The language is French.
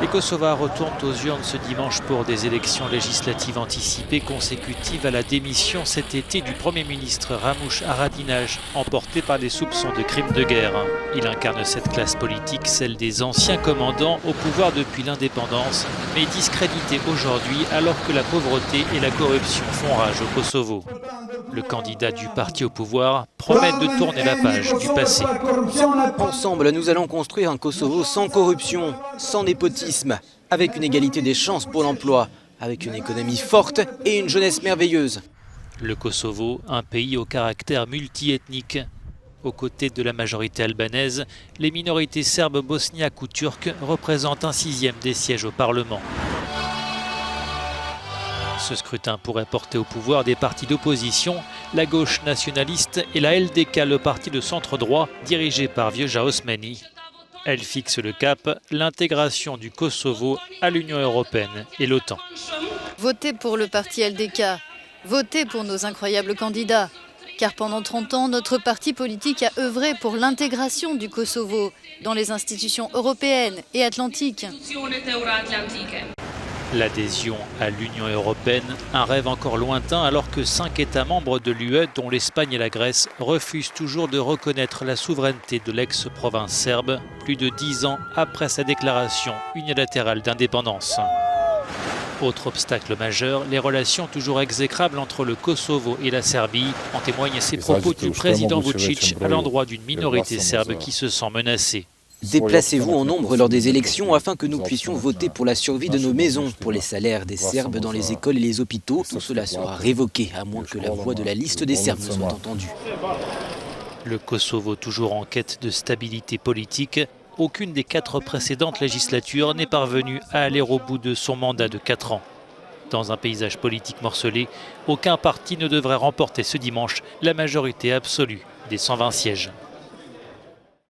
Les Kosovars retournent aux urnes ce dimanche pour des élections législatives anticipées consécutives à la démission cet été du Premier ministre Ramush Haradinaj, emporté par des soupçons de crimes de guerre. Il incarne cette classe politique, celle des anciens commandants au pouvoir depuis l'indépendance, mais discréditée aujourd'hui alors que la pauvreté et la corruption font rage au Kosovo. Le candidat du parti au pouvoir promet de tourner la page du passé. Ensemble, nous allons construire un Kosovo sans corruption, sans népotisme, avec une égalité des chances pour l'emploi, avec une économie forte et une jeunesse merveilleuse. Le Kosovo, un pays au caractère multiethnique. Aux côtés de la majorité albanaise, les minorités serbes, bosniaques ou turques représentent un 1/6 des sièges au Parlement. Ce scrutin pourrait porter au pouvoir des partis d'opposition, la gauche nationaliste et la LDK, le parti de centre-droit dirigé par Vjosa Osmani. Elle fixe le cap, l'intégration du Kosovo à l'Union européenne et l'OTAN. Votez pour le parti LDK, votez pour nos incroyables candidats. Car pendant 30 ans, notre parti politique a œuvré pour l'intégration du Kosovo dans les institutions européennes et atlantiques. L'adhésion à l'Union européenne, un rêve encore lointain alors que 5 États membres de l'UE, dont l'Espagne et la Grèce, refusent toujours de reconnaître la souveraineté de l'ex-province serbe, plus de 10 ans après sa déclaration unilatérale d'indépendance. Autre obstacle majeur, les relations toujours exécrables entre le Kosovo et la Serbie, en témoignent ces propos du président Vučić à l'endroit d'une minorité serbe qui se sent menacée. Déplacez-vous en nombre lors des élections afin que nous puissions voter pour la survie de nos maisons, pour les salaires des Serbes dans les écoles et les hôpitaux. Tout cela sera révoqué, à moins que la voix de la liste des Serbes ne soit entendue. Le Kosovo, toujours en quête de stabilité politique, aucune des 4 précédentes législatures n'est parvenue à aller au bout de son mandat de 4 ans. Dans un paysage politique morcelé, aucun parti ne devrait remporter ce dimanche la majorité absolue des 120 sièges.